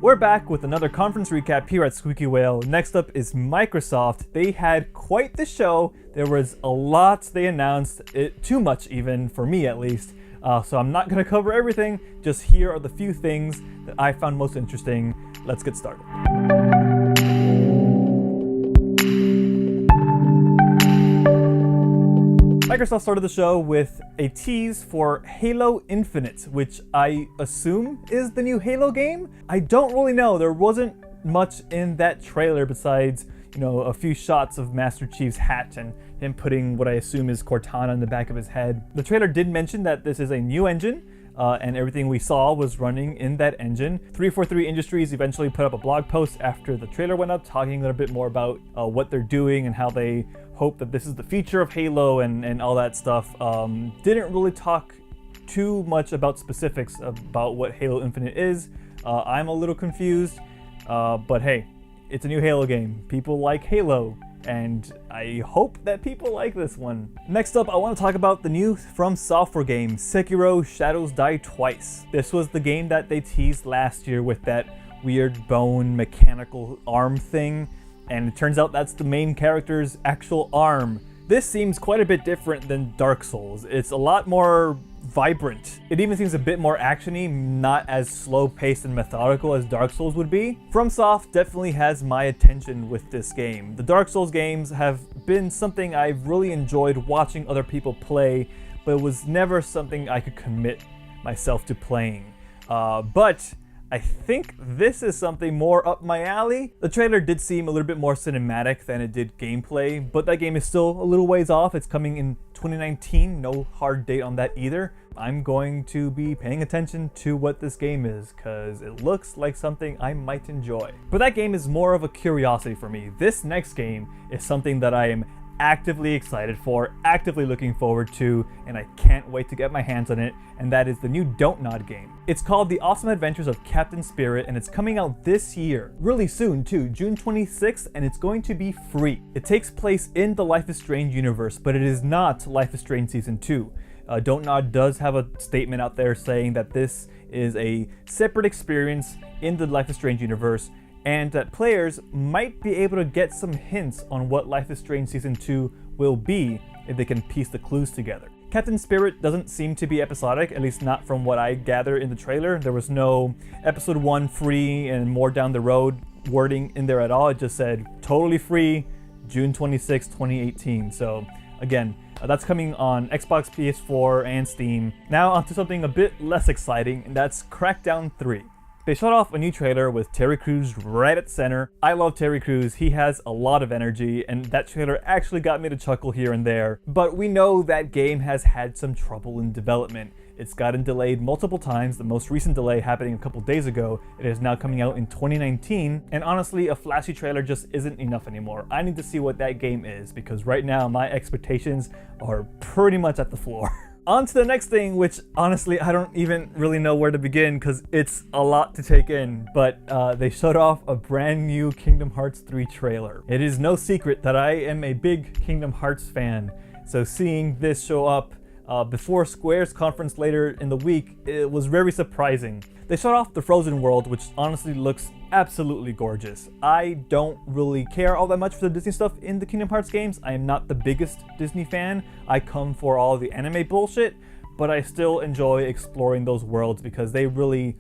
We're back with another conference recap here at Squeaky Whale. Next up is Microsoft. They had quite the show. There was a lot they announced, too much even, for me at least. So I'm not going to cover everything, just here are the few things that I found most interesting. Let's get started. Microsoft started the show with a tease for Halo Infinite, which I assume is the new Halo game. I don't really know. There wasn't much in that trailer besides, a few shots of Master Chief's hat and him putting what I assume is Cortana in the back of his head. The trailer did mention that this is a new engine, and everything we saw was running in that engine. 343 Industries eventually put up a blog post after the trailer went up, talking a little bit more about what they're doing and how they hope that this is the future of Halo and all that stuff. Didn't really talk too much about specifics about what Halo Infinite is. I'm a little confused, but hey, it's a new Halo game. People like Halo, and I hope that people like this one. Next up, I want to talk about the new From Software game, Sekiro: Shadows Die Twice. This was the game that they teased last year with that weird bone mechanical arm thing, and it turns out that's the main character's actual arm. This seems quite a bit different than Dark Souls. It's a lot more vibrant. It even seems a bit more actiony, not as slow-paced and methodical as Dark Souls would be. FromSoft definitely has my attention with this game. The Dark Souls games have been something I've really enjoyed watching other people play, but it was never something I could commit myself to playing. But I think this is something more up my alley. The trailer did seem a little bit more cinematic than it did gameplay, but that game is still a little ways off. It's coming in 2019, no hard date on that either. I'm going to be paying attention to what this game is, because it looks like something I might enjoy. But that game is more of a curiosity for me. This next game is something that I am actively excited for, actively looking forward to, and I can't wait to get my hands on it, and that is the new Don't Nod game. It's called The Awesome Adventures of Captain Spirit, and it's coming out this year, really soon too, June 26th, and it's going to be free. It takes place in the Life is Strange universe, but it is not Life is Strange Season 2. Don't Nod does have a statement out there saying that this is a separate experience in the Life is Strange universe, and that players might be able to get some hints on what Life is Strange Season 2 will be if they can piece the clues together. Captain Spirit doesn't seem to be episodic, at least not from what I gather in the trailer. There was no episode 1 free and more down the road wording in there at all. It just said totally free, June 26, 2018. So again, that's coming on Xbox, PS4, and Steam. Now onto something a bit less exciting, and that's Crackdown 3. They showed off a new trailer with Terry Crews right at the center. I love Terry Crews, he has a lot of energy, and that trailer actually got me to chuckle here and there. But we know that game has had some trouble in development. It's gotten delayed multiple times, the most recent delay happening a couple days ago. It is now coming out in 2019, and honestly, a flashy trailer just isn't enough anymore. I need to see what that game is, because right now my expectations are pretty much at the floor. On to the next thing, which honestly I don't even really know where to begin because it's a lot to take in, but they showed off a brand new Kingdom Hearts 3 trailer. It is no secret that I am a big Kingdom Hearts fan, so seeing this show up before Square's conference later in the week, it was very surprising. They showed off the Frozen world, which honestly looks absolutely gorgeous. I don't really care all that much for the Disney stuff in the Kingdom Hearts games. I am not the biggest Disney fan. I come for all the anime bullshit, but I still enjoy exploring those worlds because they really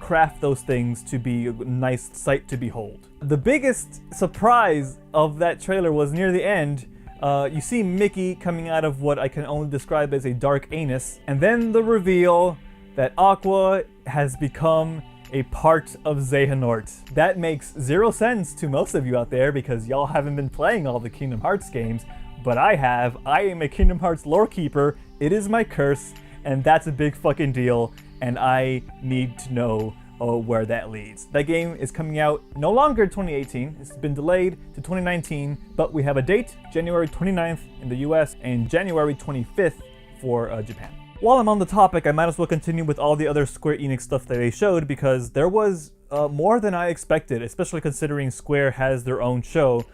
craft those things to be a nice sight to behold. The biggest surprise of that trailer was near the end. You see Mickey coming out of what I can only describe as a dark anus, and then the reveal that Aqua has become a part of Xehanort. That makes zero sense to most of you out there because y'all haven't been playing all the Kingdom Hearts games, but I have. I am a Kingdom Hearts lore keeper. It is my curse, and that's a big fucking deal, and I need to know where that leads. That game is coming out no longer in 2018. It's been delayed to 2019, but we have a date, January 29th in the US and January 25th for Japan. While I'm on the topic, I might as well continue with all the other Square Enix stuff that they showed because there was more than I expected, especially considering Square has their own show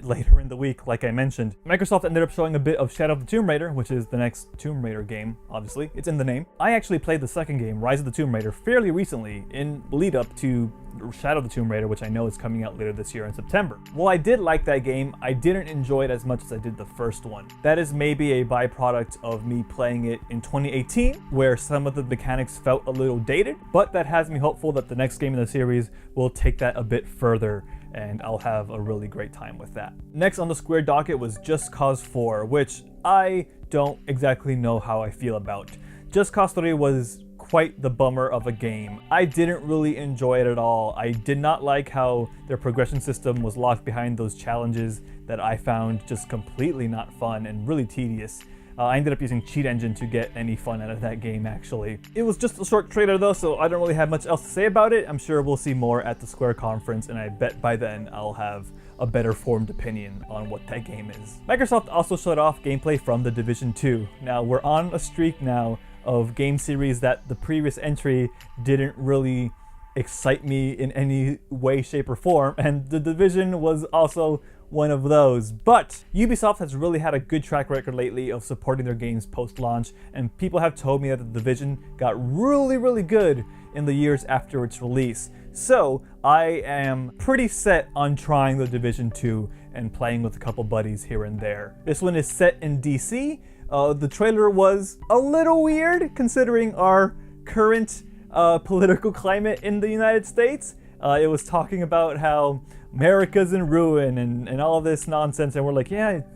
later in the week, like I mentioned. Microsoft ended up showing a bit of Shadow of the Tomb Raider, which is the next Tomb Raider game, obviously. It's in the name. I actually played the second game, Rise of the Tomb Raider, fairly recently in lead up to Shadow of the Tomb Raider, which I know is coming out later this year in September. While I did like that game, I didn't enjoy it as much as I did the first one. That is maybe a byproduct of me playing it in 2018, where some of the mechanics felt a little dated, but that has me hopeful that the next game in the series will take that a bit further, and I'll have a really great time with that. Next on the Square docket was Just Cause 4, which I don't exactly know how I feel about. Just Cause 3 was quite the bummer of a game. I didn't really enjoy it at all. I did not like how their progression system was locked behind those challenges that I found just completely not fun and really tedious. I ended up using Cheat Engine to get any fun out of that game, actually. It was just a short trailer though, so I don't really have much else to say about it. I'm sure we'll see more at the Square conference, and I bet by then I'll have a better formed opinion on what that game is. Microsoft also showed off gameplay from The Division 2. Now, we're on a streak now of game series that the previous entry didn't really excite me in any way, shape, or form, and The Division was also one of those. But Ubisoft has really had a good track record lately of supporting their games post-launch, and people have told me that The Division got really good in the years after its release. So I am pretty set on trying The Division 2 and playing with a couple buddies here and there. This one is set in DC. The trailer was a little weird considering our current political climate in the United States. It was talking about how America's in ruin and all this nonsense, and we're like, yeah, it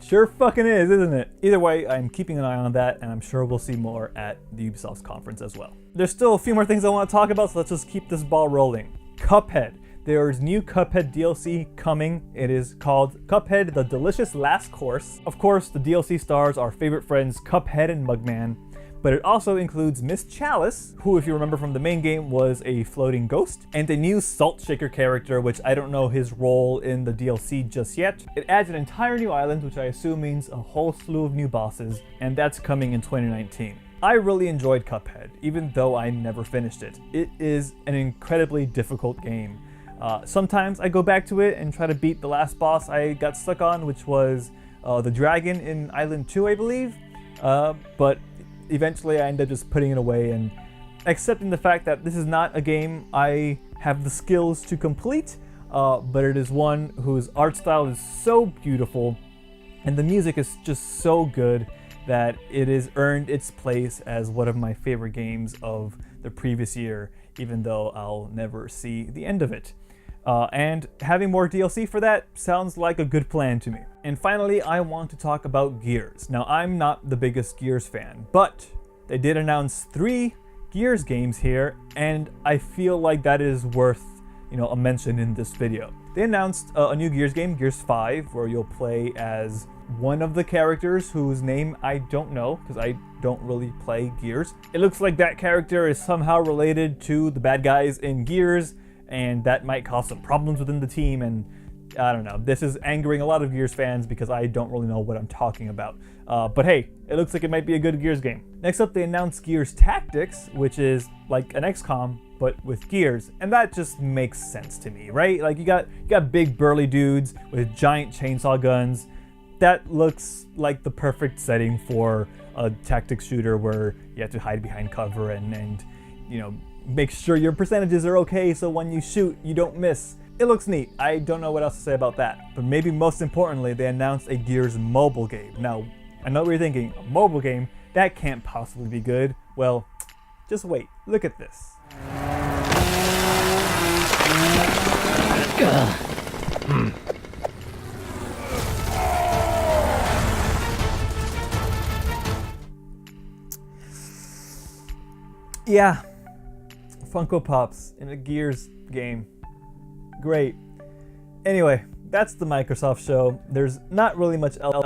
sure fucking is, isn't it? Either way, I'm keeping an eye on that, and I'm sure we'll see more at the Ubisoft's conference as well. There's still a few more things I want to talk about, so let's just keep this ball rolling. Cuphead. There's new Cuphead DLC coming. It is called Cuphead: The Delicious Last Course. Of course, the DLC stars our favorite friends Cuphead and Mugman, but it also includes Miss Chalice, who, if you remember from the main game, was a floating ghost, and a new Salt Shaker character, which I don't know his role in the DLC just yet. It adds an entire new island, which I assume means a whole slew of new bosses, and that's coming in 2019. I really enjoyed Cuphead, even though I never finished it. It is an incredibly difficult game. Sometimes I go back to it and try to beat the last boss I got stuck on, which was the dragon in Island 2, I believe, but eventually I end up just putting it away and accepting the fact that this is not a game I have the skills to complete, but it is one whose art style is so beautiful and the music is just so good that it has earned its place as one of my favorite games of the previous year, even though I'll never see the end of it. And having more DLC for that sounds like a good plan to me. And finally, I want to talk about Gears. Now, I'm not the biggest Gears fan, but they did announce 3 Gears games here, and I feel like that is worth, a mention in this video. They announced a new Gears game, Gears 5, where you'll play as one of the characters whose name I don't know, because I don't really play Gears. It looks like that character is somehow related to the bad guys in Gears, and that might cause some problems within the team, and I don't know. This is angering a lot of Gears fans because I don't really know what I'm talking about. But hey, it looks like it might be a good Gears game. Next up, they announced Gears Tactics, which is like an XCOM, but with Gears, and that just makes sense to me, right? Like you got big burly dudes with giant chainsaw guns. That looks like the perfect setting for a tactics shooter where you have to hide behind cover and make sure your percentages are okay so when you shoot, you don't miss. It looks neat. I don't know what else to say about that. But maybe most importantly, they announced a Gears mobile game. Now, I know what you're thinking, a mobile game? That can't possibly be good. Well, just wait. Look at this. Yeah. Funko Pops in a Gears game. Great. Anyway, that's the Microsoft show. There's not really much else.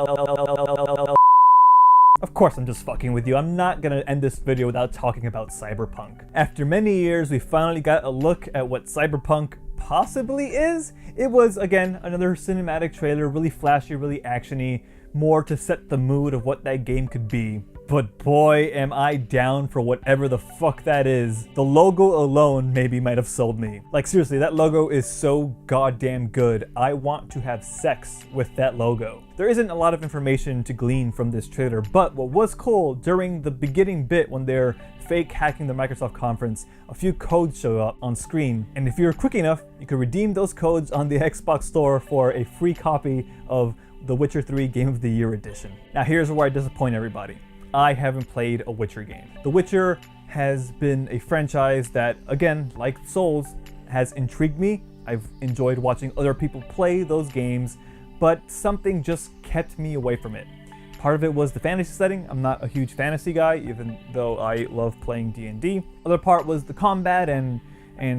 Of course I'm just fucking with you. I'm not gonna end this video without talking about Cyberpunk. After many years, we finally got a look at what Cyberpunk possibly is. It was, again, another cinematic trailer, really flashy, really actiony, more to set the mood of what that game could be. but boy am I down for whatever the fuck that is. The logo alone maybe might have sold me. Like seriously, that logo is so goddamn good. I want to have sex with that logo. There isn't a lot of information to glean from this trailer, but what was cool during the beginning bit when they're fake hacking the Microsoft conference, a few codes show up on screen, and if you're quick enough, you could redeem those codes on the Xbox store for a free copy of The Witcher 3 Game of the Year Edition. Now here's where I disappoint everybody. I haven't played a Witcher game. The Witcher has been a franchise that, again, like Souls, has intrigued me. I've enjoyed watching other people play those games, but something just kept me away from it. Part of it was the fantasy setting. I'm not a huge fantasy guy, even though I love playing D&D. Other part was the combat and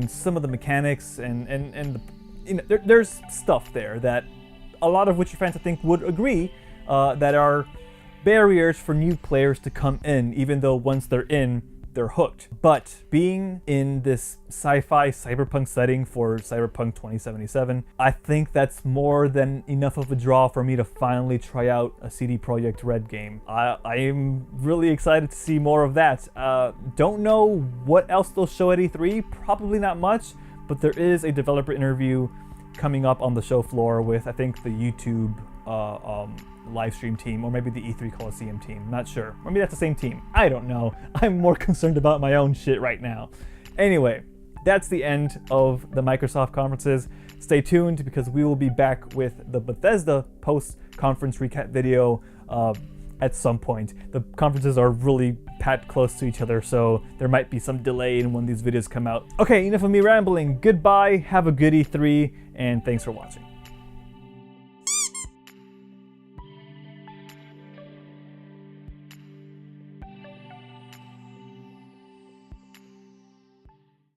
some of the mechanics and the, you know, there's stuff there that a lot of Witcher fans I think would agree that are barriers for new players to come in, even though once they're in, they're hooked. But being in this sci-fi cyberpunk setting for Cyberpunk 2077, I think that's more than enough of a draw for me to finally try out a CD Projekt Red game. I am really excited to see more of that. Don't know what else they'll show at E3, probably not much, but there is a developer interview coming up on the show floor with, I think, the YouTube live stream team, or maybe the E3 Coliseum team, not sure. Maybe that's the same team, I don't know. I'm more concerned about my own shit right now. Anyway, that's the end of the Microsoft conferences. Stay tuned because we will be back with the Bethesda post-conference recap video at some point. The conferences are really packed close to each other, so there might be some delay in when these videos come out. Okay, enough of me rambling. Goodbye, have a good E3, and thanks for watching.